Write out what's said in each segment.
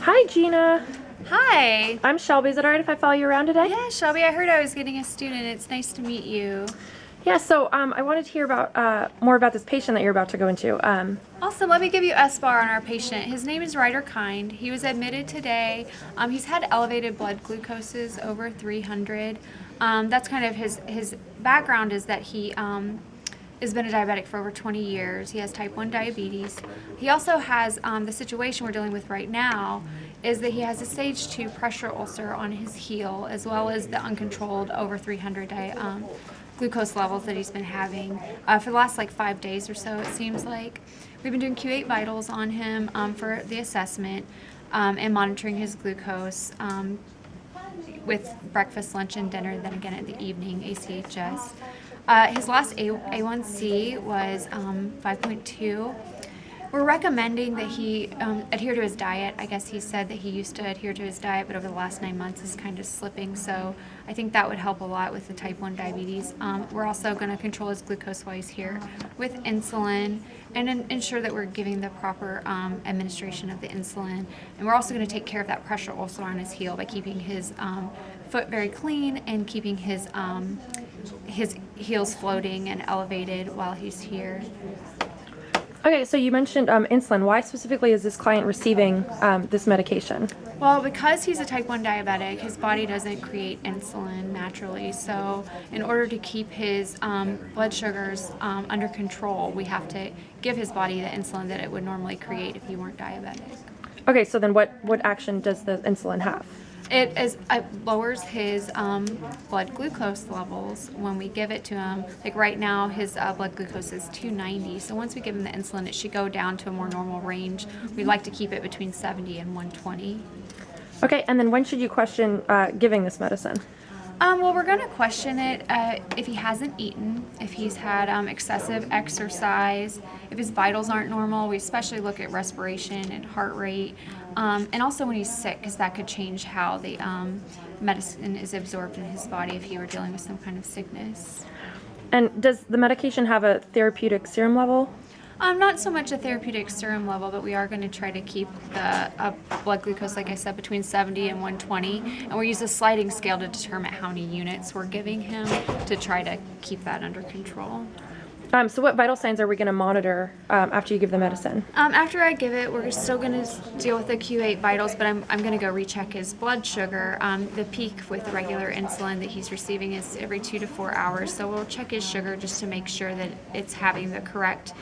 Hi, Gina. Hi. I'm Shelby. Is it all right if I follow you around today? Yeah, Shelby, I heard I was getting a student. It's nice to meet you. Yeah, so I wanted to hear about more about this patient that you're about to go into. Awesome. Let me give you SBAR on our patient. His name is Ryder Kind. He was admitted today. He's had elevated blood glucoses over 300. That's kind of his background is that he has been a diabetic for over 20 years. He has type 1 diabetes. He also has the situation we're dealing with right now is that he has a stage 2 pressure ulcer on his heel, as well as the uncontrolled over 300 glucose levels that he's been having for the last 5 days or so, it seems like. We've been doing Q8 vitals on him for the assessment and monitoring his glucose with breakfast, lunch, and dinner, then again at the evening, ACHS. His last A1C was 5.2. We're recommending that he adhere to his diet. I guess he said that he used to adhere to his diet, but over the last 9 months is kind of slipping. So I think that would help a lot with the type 1 diabetes. We're also going to control his glucose while he's here with insulin and ensure that we're giving the proper administration of the insulin. And we're also going to take care of that pressure ulcer on his heel by keeping his foot very clean and keeping his heels floating and elevated while he's here. Okay, so you mentioned insulin. Why specifically is this client receiving this medication? Well, because he's a type 1 diabetic, his body doesn't create insulin naturally. So in order to keep his blood sugars under control, we have to give his body the insulin that it would normally create if he weren't diabetic. Okay, so then what action does the insulin have? It lowers his blood glucose levels when we give it to him. Like right now, his blood glucose is 290. So once we give him the insulin, it should go down to a more normal range. We'd like to keep it between 70 and 120. Okay, and then when should you question giving this medicine? Well, we're going to question it if he hasn't eaten, if he's had excessive exercise, if his vitals aren't normal. We especially look at respiration and heart rate, and also when he's sick, because that could change how the medicine is absorbed in his body if he were dealing with some kind of sickness. And does the medication have a therapeutic serum level? Not so much a therapeutic serum level, but we are going to try to keep the blood glucose, like I said, between 70 and 120. And we use a sliding scale to determine how many units we're giving him to try to keep that under control. So what vital signs are we going to monitor after you give the medicine? After I give it, we're still going to deal with the Q8 vitals, but I'm going to go recheck his blood sugar. The peak with regular insulin that he's receiving is every 2 to 4 hours, so we'll check his sugar just to make sure that it's having the correct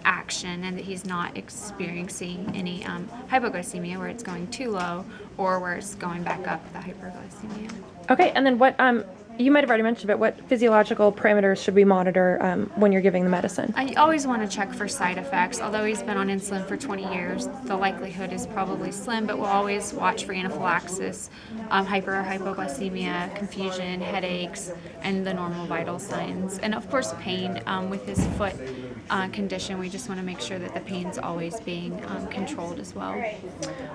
action and that he's not experiencing any hypoglycemia where it's going too low or where it's going back up, the hyperglycemia. Okay, and then what, you might have already mentioned, but what physiological parameters should we monitor when you're giving the medicine? I always want to check for side effects. Although he's been on insulin for 20 years, the likelihood is probably slim, but we'll always watch for anaphylaxis, hyper or hypoglycemia, confusion, headaches, and the normal vital signs. And of course pain with his foot condition. We just want to make sure that the pain's always being controlled as well.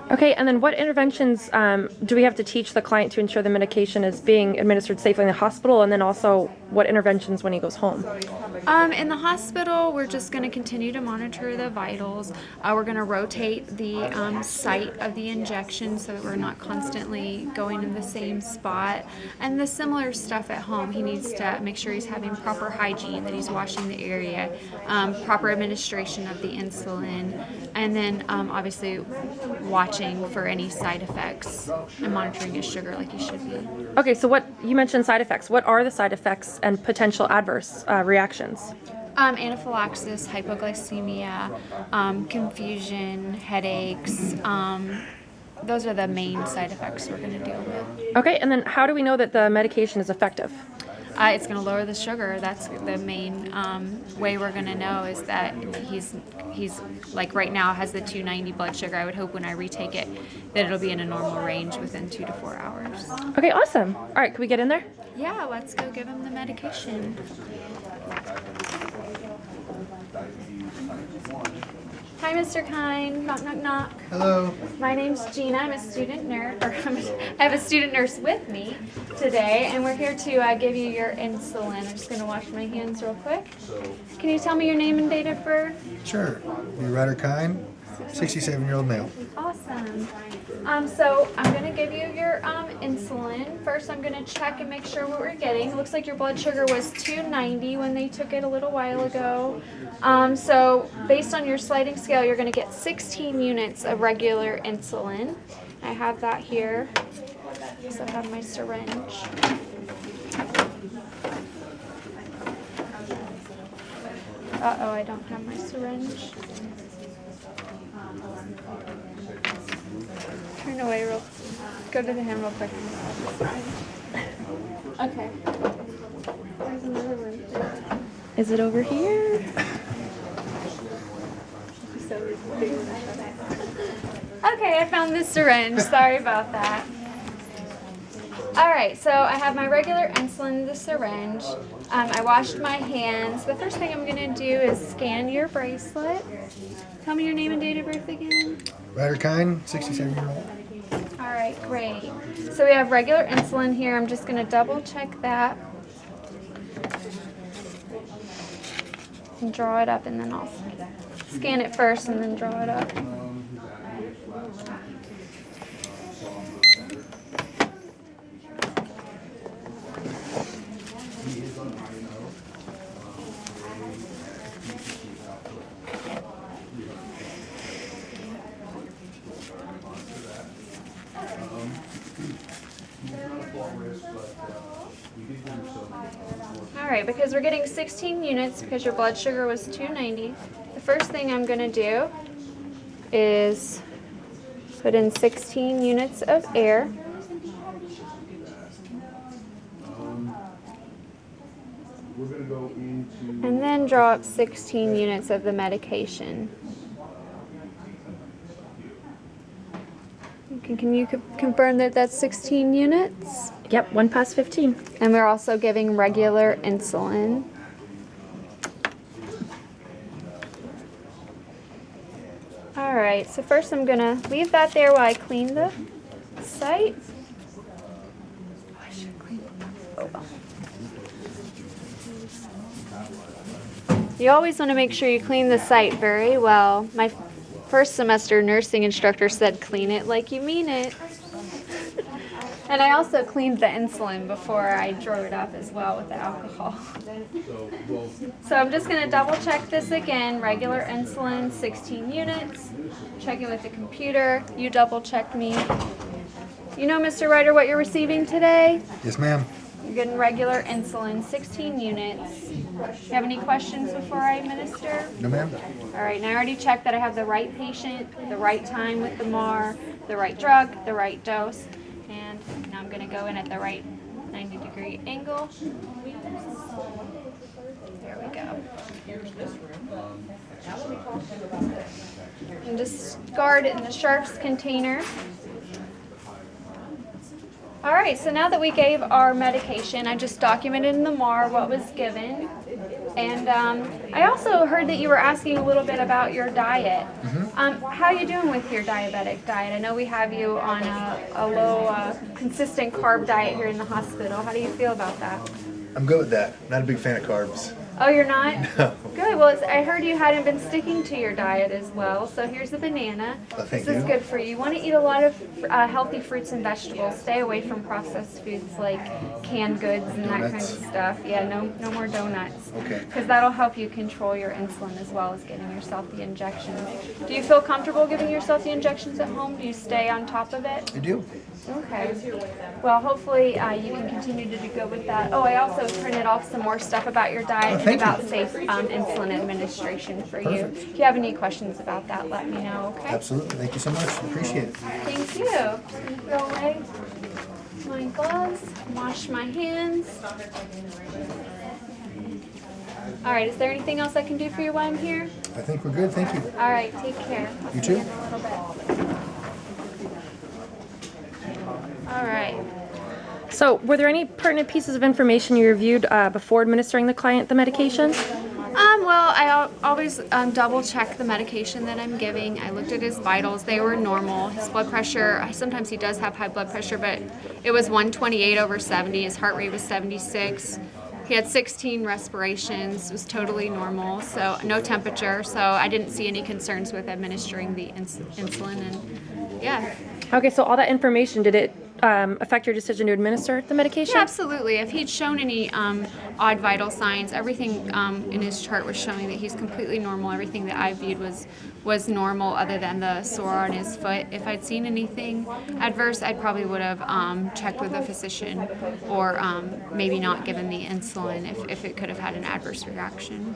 Okay, and then what interventions do we have to teach the client to ensure the medication is being administered safely in the hospital, and then also what interventions when he goes home? In the hospital, we're just going to continue to monitor the vitals. We're going to rotate the site of the injection so that we're not constantly going in the same spot. And the similar stuff at home, he needs to make sure he's having proper hygiene, that he's washing the area, proper administration of the insulin, and then obviously watching for any side effects and monitoring his sugar like he should be. Okay, so what you mentioned side effects. What are the side effects and potential adverse reactions? Anaphylaxis, hypoglycemia, confusion, headaches. Those are the main side effects we're going to deal with. Okay, and then how do we know that the medication is effective? It's going to lower the sugar. That's the main way we're going to know is that he's like right now has the 290 blood sugar. I would hope when I retake it that it'll be in a normal range within 2 to 4 hours. Okay, awesome. All right, can we get in there? Yeah, let's go give him the medication. Hi, Mr. Kind. Knock, knock, knock. Hello. My name's Gina. I'm a student nurse, I have a student nurse with me today, and we're here to give you your insulin. I'm just going to wash my hands real quick. Can you tell me your name and date of birth? Sure. Be Ryder Kind. 67-year-old male. Awesome. So I'm going to give you your insulin. First, I'm going to check and make sure what we're getting. It looks like your blood sugar was 290 when they took it a little while ago. So based on your sliding scale, you're going to get 16 units of regular insulin. I have that here. I also have my syringe. Uh-oh, I don't have my syringe. Turn away real. Go to the hand real quick. Okay. There's another room. Is it over here? Okay, I found this syringe. Sorry about that. All right, so I have my regular insulin, the syringe. I washed my hands. The first thing I'm going to do is scan your bracelet. Tell me your name and date of birth again. Ryder Kine, 67-year-old. All right, great. So we have regular insulin here. I'm just going to double check that. And draw it up, and then I'll scan it first and then draw it up. All right, because we're getting 16 units because your blood sugar was 290, the first thing I'm going to do is put in 16 units of air. And then draw up 16 units of the medication. Can you confirm that that's 16 units? Yep, 1 past 15. And we're also giving regular insulin. All right, so first I'm gonna leave that there while I clean the site. You always want to make sure you clean the site very well. My first semester nursing instructor said clean it like you mean it. And I also cleaned the insulin before I drew it up as well with the alcohol. So I'm just going to double check this again. Regular insulin, 16 units. Checking with the computer. You double check me. You know, Mr. Ryder, what you're receiving today? Yes, ma'am. You're getting regular insulin, 16 units. You have any questions before I administer? No, ma'am. All right, and I already checked that I have the right patient, the right time with the MAR, the right drug, the right dose. And now I'm going to go in at the right 90-degree angle. There we go. And discard it in the sharps container. All right, so now that we gave our medication, I just documented in the MAR what was given. And I also heard that you were asking a little bit about your diet. How are you doing with your diabetic diet? I know we have you on a low, consistent carb diet here in the hospital. How do you feel about that? I'm good with that. Not a big fan of carbs. Oh, you're not? No. Good. Well, I heard you hadn't been sticking to your diet as well. So here's a banana. Oh, thank This is you. good for you. You want to eat a lot of healthy fruits and vegetables. Stay away from processed foods like canned goods and that kind of Donuts. stuff. Yeah, no more donuts. Okay. Because that'll help you control your insulin as well as getting yourself the injections. Do you feel comfortable giving yourself the injections at home? Do you stay on top of it? I do. Okay. Well, hopefully you can continue to do good with that. Oh, I also printed off some more stuff about your diet and thank you. about safe insulin administration for you. Perfect. If you have any questions about that, let me know, okay? Absolutely. Thank you so much. Appreciate it. Thank you. Just gonna throw away my gloves, wash my hands. All right, is there anything else I can do for you while I'm here? I think we're good. Thank you. All right, take care. I'll You see too. in a little bit. All right. So, were there any pertinent pieces of information you reviewed before administering the client the medication? Well, I always double check the medication that I'm giving. I looked at his vitals. They were normal. His blood pressure, sometimes he does have high blood pressure, but it was 128/70. His heart rate was 76. He had 16 respirations, was totally normal, so no temperature, so I didn't see any concerns with administering the insulin, and yeah. Okay, so all that information, did it affect your decision to administer the medication? Yeah, absolutely. If he'd shown any odd vital signs, everything in his chart was showing that he's completely normal. Everything that I viewed was normal, other than the sore on his foot. If I'd seen anything adverse, I probably would have checked with a physician, or maybe not given the insulin if it could have had an adverse reaction.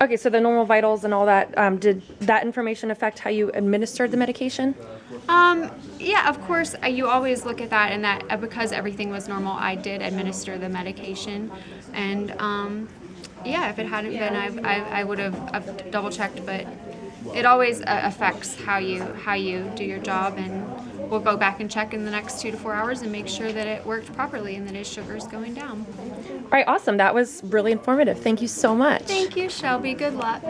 Okay, so the normal vitals and all that, did that information affect how you administered the medication? Yeah, of course, you always look at that, and that because everything was normal, I did administer the medication. And yeah, if it hadn't been, I would have double checked, but it always affects how you do your job, and we'll go back and check in the next 2 to 4 hours and make sure that it worked properly and that his sugar's going down. All right, awesome. That was really informative. Thank you so much. Thank you, Shelby. Good luck.